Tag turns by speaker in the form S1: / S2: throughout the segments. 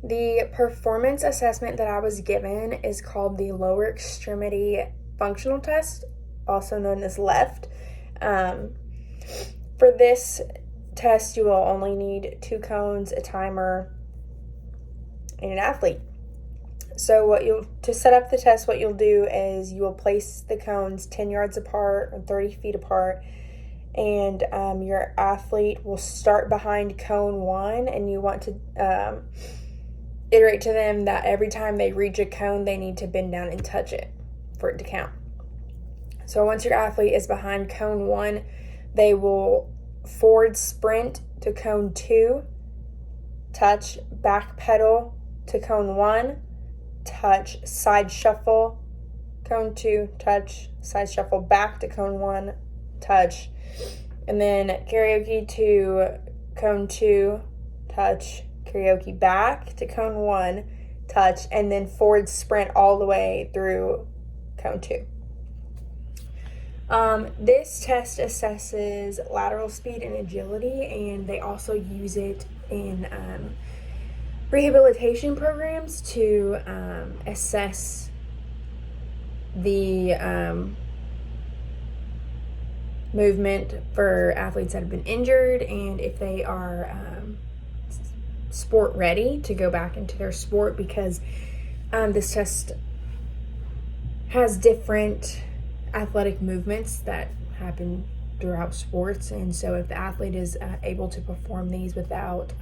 S1: The performance assessment that I was given is called the lower extremity functional test, also known as LEFT. For this test, you will only need 2 cones, a timer, and an athlete. So to set up the test, what you'll do is you will place the cones 10 yards apart or 30 feet apart, and your athlete will start behind cone 1, and you want to iterate to them that every time they reach a cone, they need to bend down and touch it for it to count. So once your athlete is behind cone 1, they will forward sprint to cone 2, touch, back pedal to cone 1, touch, side shuffle, cone 2, touch, side shuffle back to cone 1, touch, and then karaoke to cone 2, touch, karaoke back to cone 1, touch, and then forward sprint all the way through cone 2. This test assesses lateral speed and agility, and they also use it in rehabilitation programs to assess the movement for athletes that have been injured, and if they are sport ready to go back into their sport, because this test has different athletic movements that happen throughout sports, and so if the athlete is able to perform these without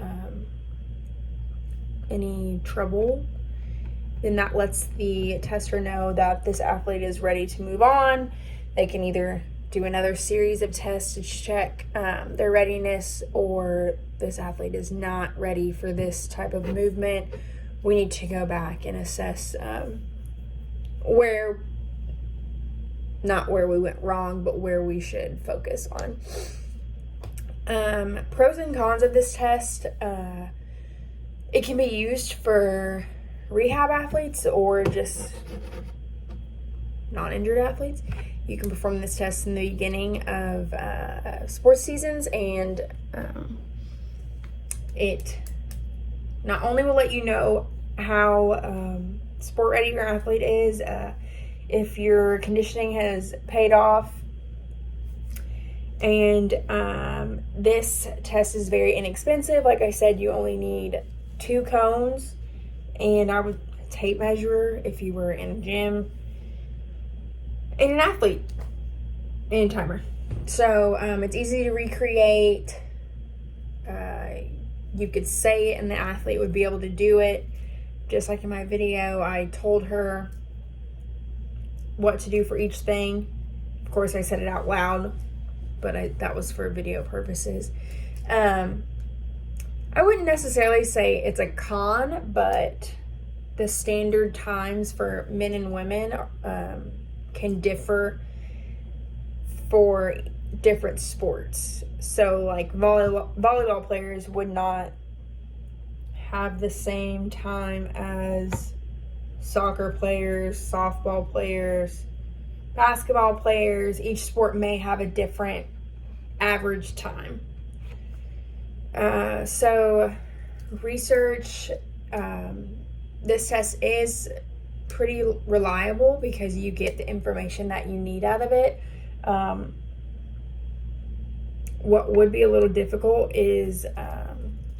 S1: any trouble, then that lets the tester know that this athlete is ready to move on. They can either do another series of tests to check their readiness, or this athlete is not ready for this type of movement. We need to go back and assess not where we went wrong, but where we should focus on. Pros and cons of this test. It can be used for rehab athletes or just non-injured athletes. You can perform this test in the beginning of sports seasons, and it not only will let you know how sport ready your athlete is, if your conditioning has paid off, and this test is very inexpensive. Like I said, you only need 2 cones, and I would tape measure if you were in a gym, and an athlete, and a timer. So it's easy to recreate. You could say it and the athlete would be able to do it. Just like in my video, I told her what to do for each thing. Of course, I said it out loud, but that was for video purposes. I wouldn't necessarily say it's a con, but the standard times for men and women can differ for different sports. So like volleyball players would not have the same time as soccer players, softball players, basketball players. Each sport may have a different average time. So research, this test is pretty reliable because you get the information that you need out of it. What would be a little difficult is,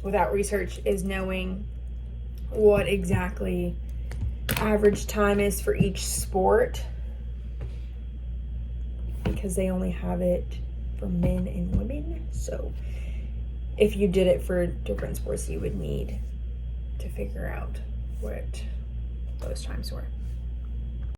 S1: without research, is knowing what exactly average time is for each sport, because they only have it for men and women. So if you did it for different sports, you would need to figure out what those times were.